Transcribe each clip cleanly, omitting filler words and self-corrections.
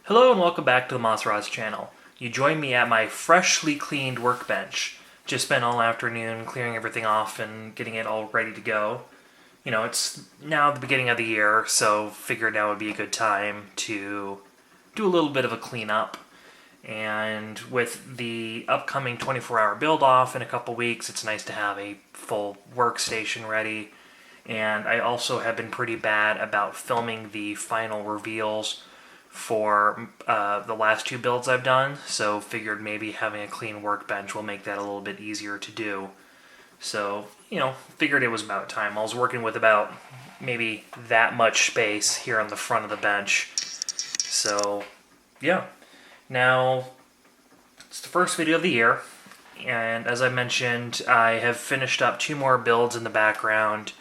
Hello and welcome back to the Rods channel. You join me at my freshly cleaned workbench. Just spent all afternoon clearing everything off and getting it all ready to go. You know, it's now the beginning of the year, so figured now would be a good time to do a little bit of a cleanup. And with the upcoming 24-hour build-off in a couple weeks, it's nice to have a full workstation ready. And I also have been pretty bad about filming the final reveals for the last two builds I've done, so figured maybe having a clean workbench will make that a little bit easier to do. So, you know, figured it was about time. I was working with about maybe that much space here on the front of the bench. So, yeah. Now, it's the first video of the year, and as I mentioned, I have finished up two more builds in the background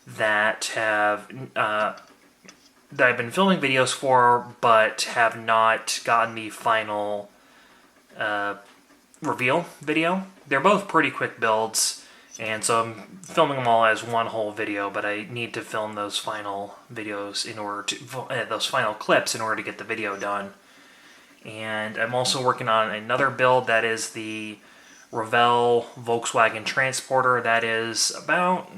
that have that I've been filming videos for, but have not gotten the final reveal video. They're both pretty quick builds, and so I'm filming them all as one whole video, but I need to film those final videos in order to, those final clips in order to get the video done. And I'm also working on another build that is the Revell Volkswagen Transporter. That is about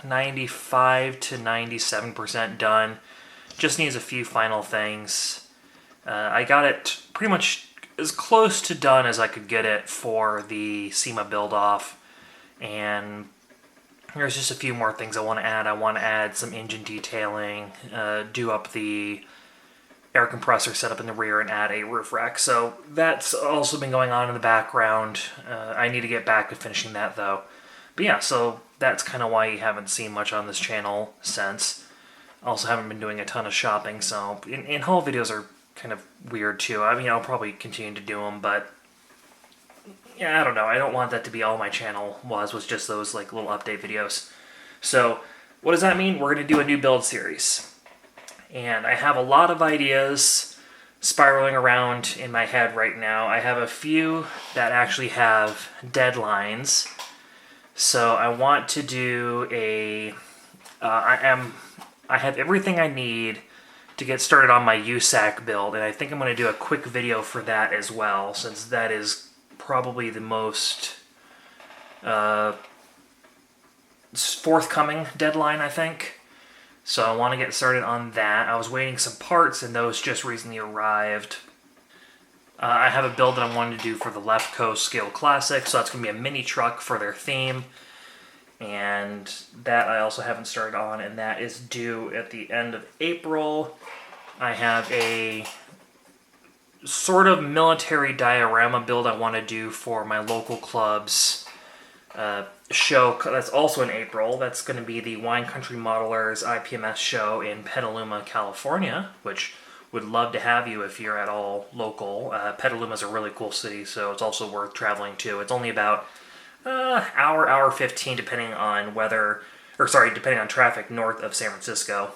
95 to 97% done. Just needs a few final things. I got it pretty much as close to done as I could get it for the SEMA build-off. And there's just a few more things I want to add. I want to add some engine detailing, do up the air compressor setup in the rear, and add a roof rack. So that's also been going on in the background. I need to get back to finishing that though. But yeah, so that's kind of why you haven't seen much on this channel since. Also haven't been doing a ton of shopping, so and haul videos are kind of weird too. I mean, I'll probably continue to do them, but yeah, I don't know. I don't want that to be all my channel was just those like little update videos. So what does that mean? We're going to do a new build series. And I have a lot of ideas spiraling around in my head right now. I have a few that actually have deadlines. So I want to do a... I have everything I need to get started on my USAC build, and I think I'm going to do a quick video for that as well, since that is probably the most forthcoming deadline, I think. So I want to get started on that. I was waiting some parts, and those just recently arrived. I have a build that I wanted to do for the Left Coast Scale Classic, so that's going to be a mini truck for their theme. And that I also haven't started on, and that is due at the end of April. I have a sort of military diorama build I want to do for my local club's show. That's also in April. That's going to be the Wine Country Modelers IPMS show in Petaluma, California, which would love to have you if you're at all local. Petaluma is a really cool city, so it's also worth traveling to. It's only about hour 15, depending on depending on traffic north of San Francisco.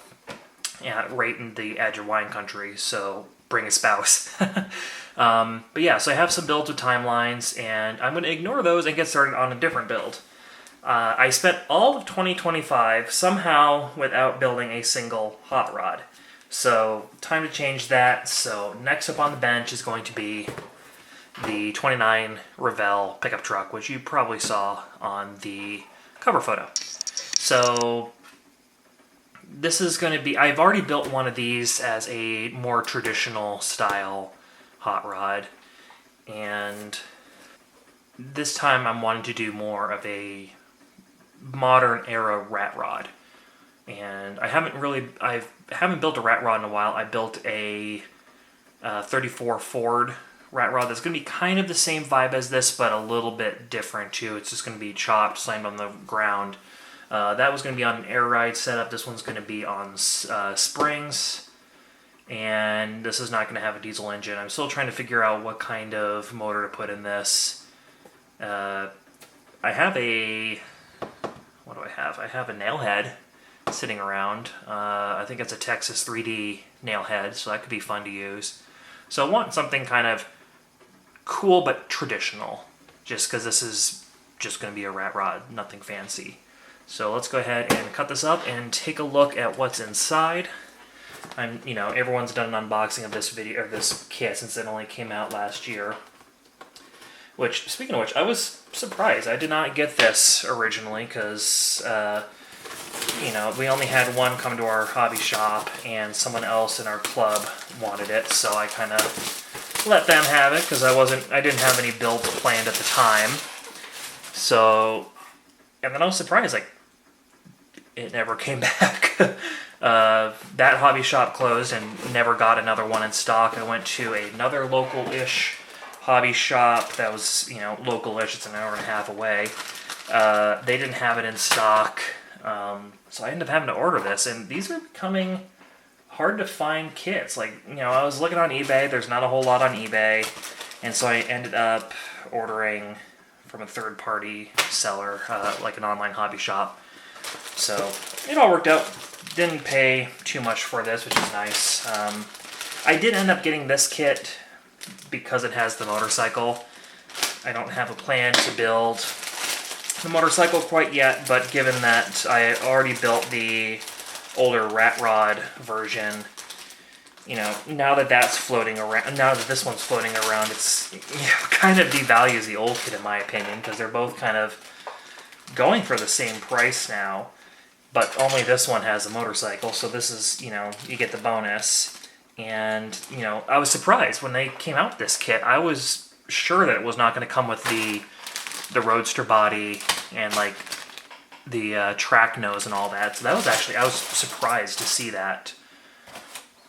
Yeah, right in the edge of wine country, so bring a spouse. But yeah, so I have some builds with timelines, and I'm going to ignore those and get started on a different build. I spent all of 2025 somehow without building a single hot rod. So, time to change that. So, next up on the bench is going to be the 29 Revell pickup truck, which you probably saw on the cover photo. So this is going to be, I've already built one of these as a more traditional style hot rod, and this time I'm wanting to do more of a modern era rat rod. And I haven't built a rat rod in a while. I built a 34 Ford rat rod that's going to be kind of the same vibe as this, but a little bit different too. It's just going to be chopped, slammed on the ground. That was going to be on an air ride setup. This one's going to be on springs, and this is not going to have a diesel engine. I'm still trying to figure out what kind of motor to put in this. I have a... what do I have? I have a nail head sitting around. I think it's a Texas 3D nail head, so that could be fun to use. So I want something kind of cool but traditional, just because this is just going to be a rat rod, nothing fancy. So let's go ahead and cut this up and take a look at what's inside. everyone's done an unboxing of this video or this kit since it only came out last year. Which, speaking of which, I was surprised. I did not get this originally because, we only had one come to our hobby shop and someone else in our club wanted it, so I kind of let them have it because I didn't have any builds planned at the time. So, and then I was surprised, like, it never came back. That hobby shop closed and never got another one in stock. I went to another local-ish hobby shop that was, local-ish. It's an hour and a half away. They didn't have it in stock, so I ended up having to order this. And these are becoming hard to find kits. Like, I was looking on eBay. There's not a whole lot on eBay, and so I ended up ordering from a third-party seller, like an online hobby shop. So it all worked out. Didn't pay too much for this, which is nice. I did end up getting this kit because it has the motorcycle. I don't have a plan to build the motorcycle quite yet, but given that I already built the older rat rod version, now that that's floating around, now that this one's floating around, it's kind of devalues the old kit in my opinion, because they're both kind of going for the same price now, but only this one has a motorcycle, so this is, you get the bonus. And, I was surprised when they came out with this kit. I was sure that it was not going to come with the Roadster body and, like, the track nose and all that. So that was actually, I was surprised to see that.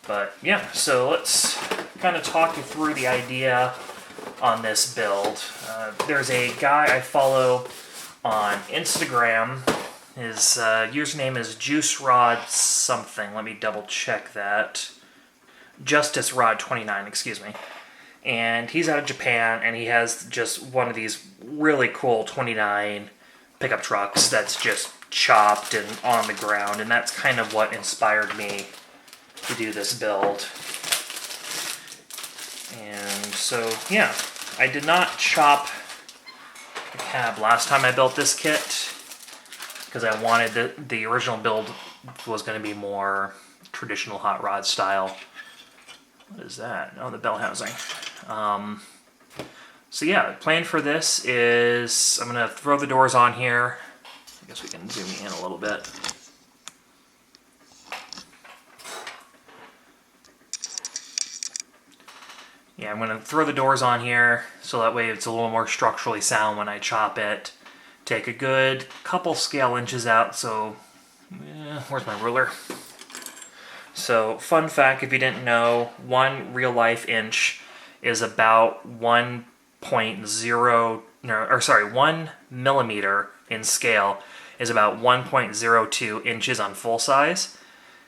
But, yeah, so let's kind of talk you through the idea on this build. There's a guy I follow on Instagram. His username is JuiceRod something. Let me double check that. Justice Rod 29, excuse me. And he's out of Japan, and he has just one of these really cool 29 pickup trucks that's just chopped and on the ground, and that's kind of what inspired me to do this build. And so, yeah, I did not chop the cab last time I built this kit, because I wanted the original build was going to be more traditional hot rod style. What is that? Oh, the bell housing. So yeah, the plan for this is I'm going to throw the doors on here. I guess we can zoom in a little bit. Yeah, I'm going to throw the doors on here so that way it's a little more structurally sound when I chop it. Take a good couple scale inches out, so where's my ruler? So, fun fact, if you didn't know, 1 real-life inch is about 1 millimeter in scale is about 1.02 inches on full size.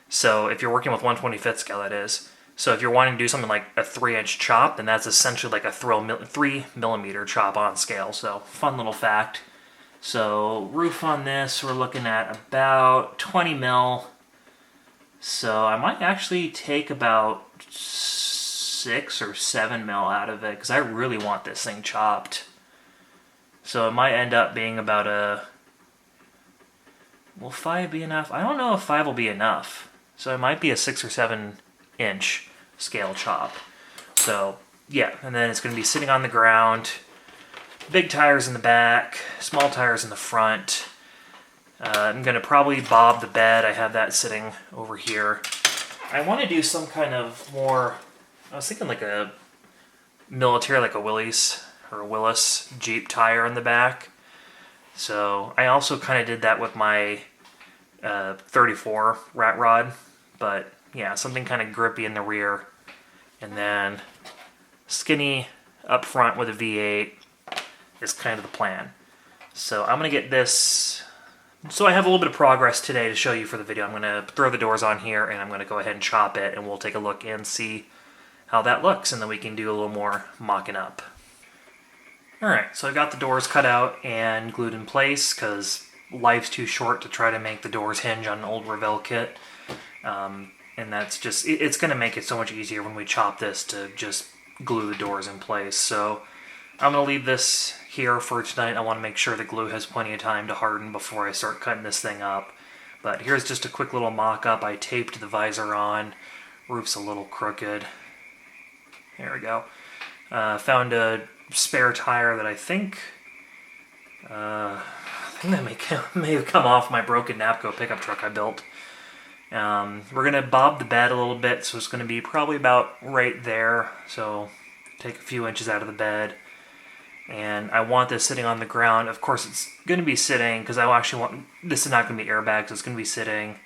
So, if you're working with 1/25th scale, that is. So, if you're wanting to do something like a 3-inch chop, then that's essentially like a 3 millimeter chop on scale. So, fun little fact. So, roof on this, we're looking at about 20 mil. So I might actually take about 6 or 7 mil out of it because I really want this thing chopped. So it might end up being about will 5 be enough? I don't know if 5 will be enough. So it might be a 6 or 7 inch scale chop. So yeah, and then it's going to be sitting on the ground. Big tires in the back, small tires in the front. I'm going to probably bob the bed. I have that sitting over here. I want to do some kind of more, I was thinking like a military, like a Willys or a Willis Jeep tire in the back. So I also kind of did that with my 34 rat rod. But yeah, something kind of grippy in the rear. And then skinny up front with a V8 is kind of the plan. So I'm going to get this. So I have a little bit of progress today to show you for the video. I'm going to throw the doors on here and I'm going to go ahead and chop it and we'll take a look and see how that looks and then we can do a little more mocking up. Alright, so I got the doors cut out and glued in place because life's too short to try to make the doors hinge on an old Revell kit. And that's just, it's going to make it so much easier when we chop this to just glue the doors in place. So I'm going to leave this here for tonight. I want to make sure the glue has plenty of time to harden before I start cutting this thing up. But here's just a quick little mock-up. I taped the visor on. Roof's a little crooked. There we go. Found a spare tire that I think that may have come off my broken Napco pickup truck I built. We're going to bob the bed a little bit, so it's going to be probably about right there. So take a few inches out of the bed. And I want this sitting on the ground. Of course, it's going to be sitting, because I actually want, this is not going to be airbag, so it's going to be sitting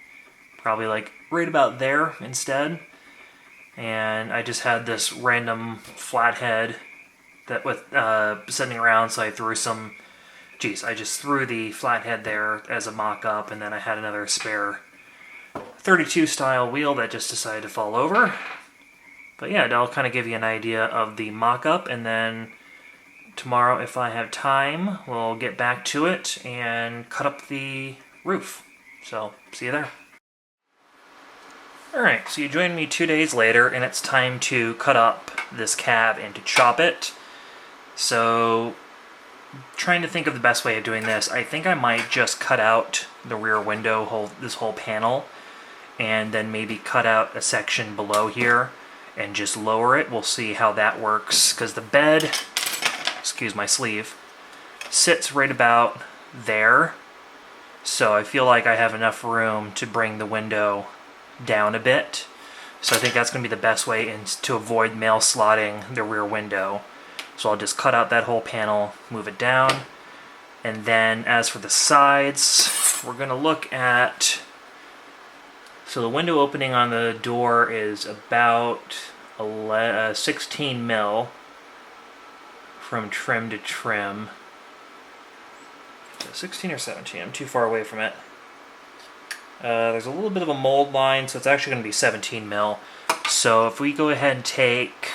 probably like right about there instead. And I just had this random flathead that with sitting around, so I threw some, I just threw the flathead there as a mock-up, and then I had another spare 32 style wheel that just decided to fall over. But yeah, that'll kind of give you an idea of the mock-up, and then tomorrow, if I have time, we'll get back to it and cut up the roof. So, see you there. Alright, so you joined me 2 days later, and it's time to cut up this cab and to chop it. So, trying to think of the best way of doing this, I think I might just cut out the rear window, this whole panel, and then maybe cut out a section below here and just lower it. We'll see how that works, because the bed, excuse my sleeve, sits right about there. So I feel like I have enough room to bring the window down a bit. So I think that's going to be the best way to avoid mail slotting the rear window. So I'll just cut out that whole panel, move it down. And then as for the sides, we're going to look at, so the window opening on the door is about 16 mil from trim to trim. 16 or 17, I'm too far away from it. There's a little bit of a mold line, so it's actually going to be 17 mil. So if we go ahead and take,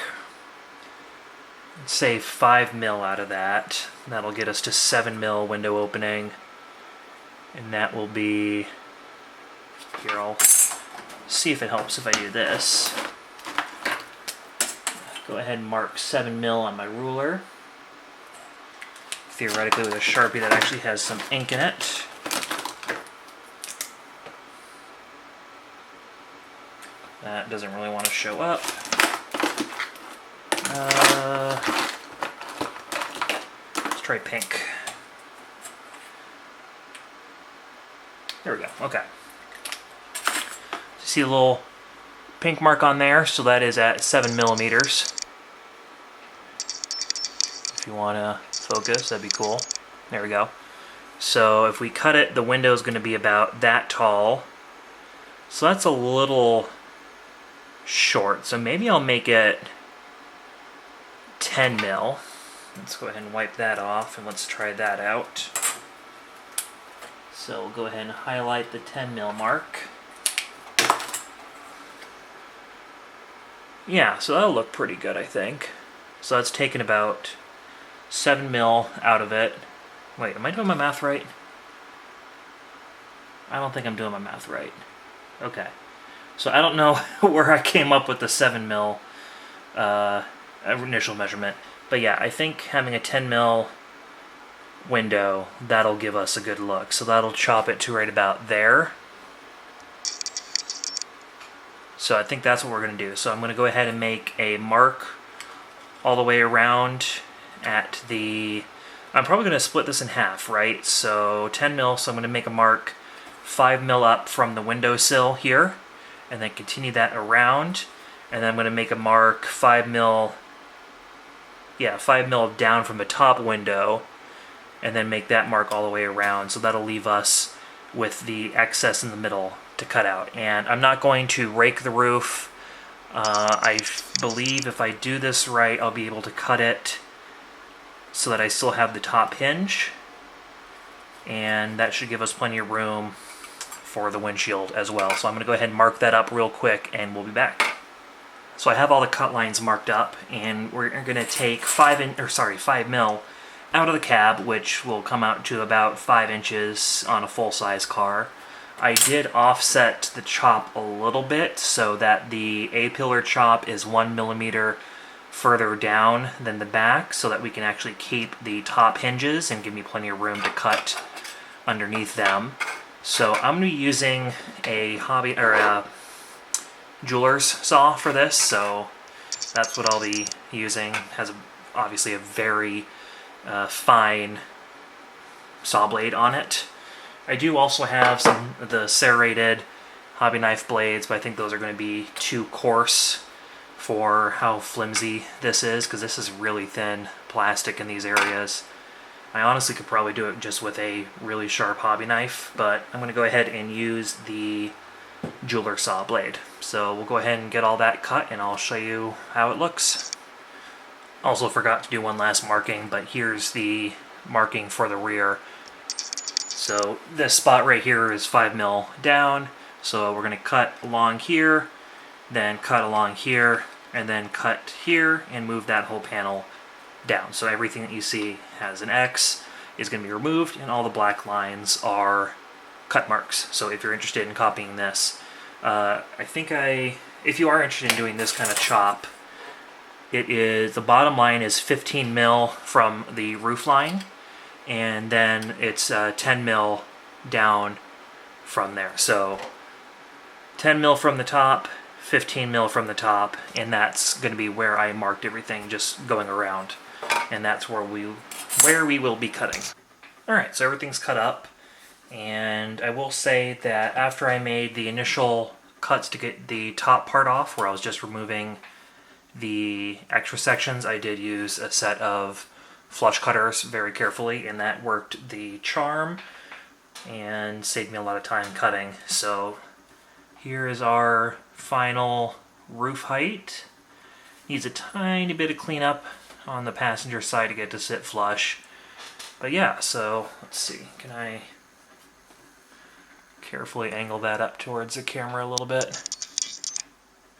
let's say 5 mil out of that, that'll get us to 7 mil window opening. And that will be, here I'll see if it helps if I do this. Go ahead and mark 7 mil on my ruler. Theoretically with a Sharpie that actually has some ink in it. That doesn't really want to show up. Let's try pink. There we go, okay. See a little pink mark on there, so that is at 7 millimeters. If you want to focus, that'd be cool. There we go. So if we cut it, the window is going to be about that tall. So that's a little short. So maybe I'll make it 10 mil. Let's go ahead and wipe that off and let's try that out. So we'll go ahead and highlight the 10 mil mark. Yeah, so that'll look pretty good, I think. So that's taken about 7 mil out of it. Wait, am I doing my math right? I don't think I'm doing my math right. Okay. So I don't know where I came up with the 7 mil initial measurement. But yeah, I think having a 10 mil window, that'll give us a good look. So that'll chop it to right about there. So I think that's what we're going to do. So I'm going to go ahead and make a mark all the way around at the, I'm probably going to split this in half, right? So 10 mil, so I'm going to make a mark 5 mil up from the windowsill here, and then continue that around, and then I'm going to make a mark 5 mil, yeah, 5 mil down from the top window, and then make that mark all the way around. So that'll leave us with the excess in the middle to cut out. And I'm not going to rake the roof. I believe if I do this right, I'll be able to cut it so that I still have the top hinge, and that should give us plenty of room for the windshield as well. So I'm going to go ahead and mark that up real quick, and we'll be back. So I have all the cut lines marked up, and we're going to take 5 mil out of the cab, which will come out to about 5 inches on a full-size car. I did offset the chop a little bit so that the A-pillar chop is 1 millimeter further down than the back, so that we can actually keep the top hinges and give me plenty of room to cut underneath them. So I'm going to be using a hobby or a jeweler's saw for this, so that's what I'll be using. Has obviously a very fine saw blade on it. I do also have some of the serrated hobby knife blades, but I think those are going to be too coarse for how flimsy this is, because this is really thin plastic in these areas. I honestly could probably do it just with a really sharp hobby knife, but I'm going to go ahead and use the jeweler saw blade. So we'll go ahead and get all that cut, and I'll show you how it looks. Also forgot to do one last marking, but here's the marking for the rear. So this spot right here is 5 mil down, so we're going to cut along here, then cut along here, and then cut here, and move that whole panel down. So everything that you see has an X is going to be removed, and all the black lines are cut marks. So if you're interested in copying this, if you are interested in doing this kind of chop, the bottom line is 15 mil from the roof line, and then it's 10 mil down from there. So 10 mil from the top, 15 mil from the top, and that's going to be where I marked everything just going around. And that's where we will be cutting. Alright, so everything's cut up, and I will say that after I made the initial cuts to get the top part off, where I was just removing the extra sections, I did use a set of flush cutters very carefully, and that worked the charm and saved me a lot of time cutting. So here is our final roof height. Needs a tiny bit of cleanup on the passenger side to get to sit flush. But yeah, so let's see, can I carefully angle that up towards the camera a little bit?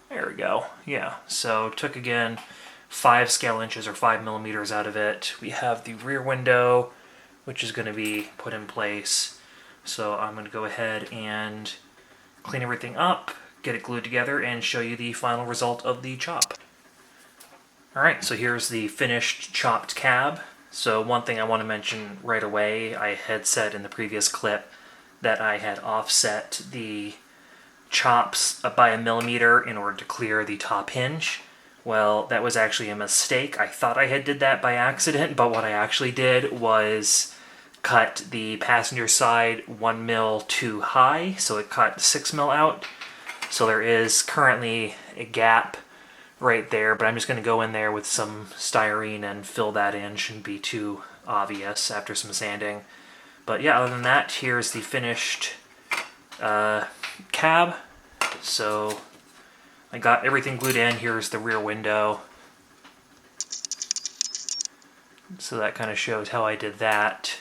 There we go. Yeah, so took again 5 scale inches or 5 millimeters out of it. We have the rear window, which is going to be put in place. So I'm going to go ahead and clean everything up, get it glued together, and show you the final result of the chop. Alright, so here's the finished chopped cab. So one thing I want to mention right away, I had said in the previous clip that I had offset the chops by 1 millimeter in order to clear the top hinge. Well, that was actually a mistake. I thought I had did that by accident, but what I actually did was cut the passenger side 1 mil too high, so it cut 6 mil out. So there is currently a gap right there, but I'm just going to go in there with some styrene and fill that in. Shouldn't be too obvious after some sanding. But yeah, other than that, here's the finished cab. So I got everything glued in. Here's the rear window. So that kind of shows how I did that.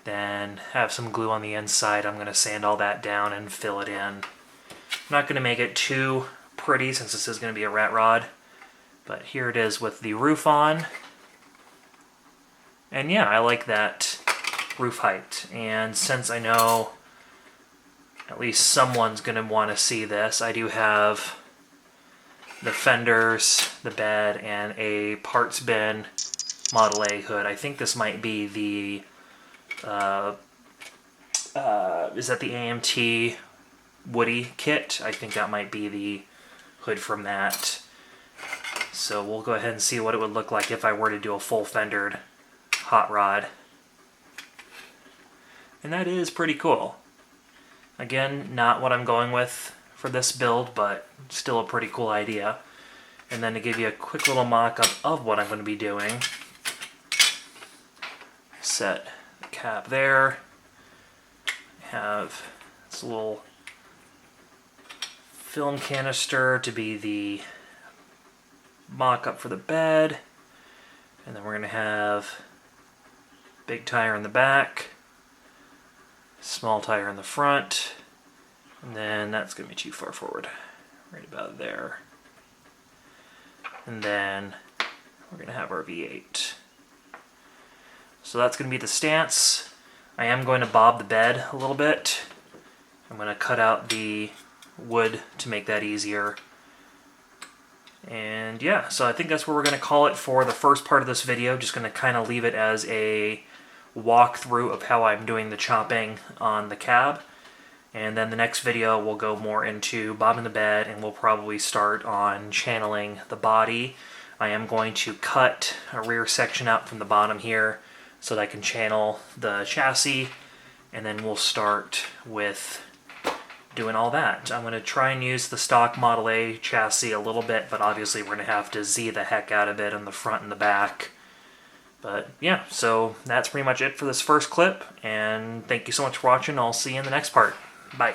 Then have some glue on the inside. I'm going to sand all that down and fill it in. I'm not going to make it too pretty since this is going to be a rat rod. But here it is with the roof on. And yeah, I like that roof height. And since I know at least someone's going to want to see this, I do have the fenders, the bed, and a parts bin Model A hood. I think this might be the, is that the AMT Woody kit? I think that might be the hood from that. So we'll go ahead and see what it would look like if I were to do a full fendered hot rod. And that is pretty cool. Again, not what I'm going with for this build, but still a pretty cool idea. And then to give you a quick little mock-up of what I'm going to be doing, set the cap there. I have this little film canister to be the mock-up for the bed, and then we're going to have big tire in the back, small tire in the front, and then that's going to be too far forward, right about there. And then we're going to have our V8. So that's going to be the stance. I am going to bob the bed a little bit. I'm going to cut out the wood to make that easier. And yeah, so I think that's where we're going to call it for the first part of this video. Just going to kind of leave it as a walkthrough of how I'm doing the chopping on the cab. And then the next video we'll go more into bobbing the bed, and we'll probably start on channeling the body. I am going to cut a rear section out from the bottom here so that I can channel the chassis, and then we'll start with doing all that. I'm going to try and use the stock Model A chassis a little bit, but obviously we're going to have to Z the heck out of it on the front and the back. But yeah, so that's pretty much it for this first clip, and thank you so much for watching. I'll see you in the next part. Bye.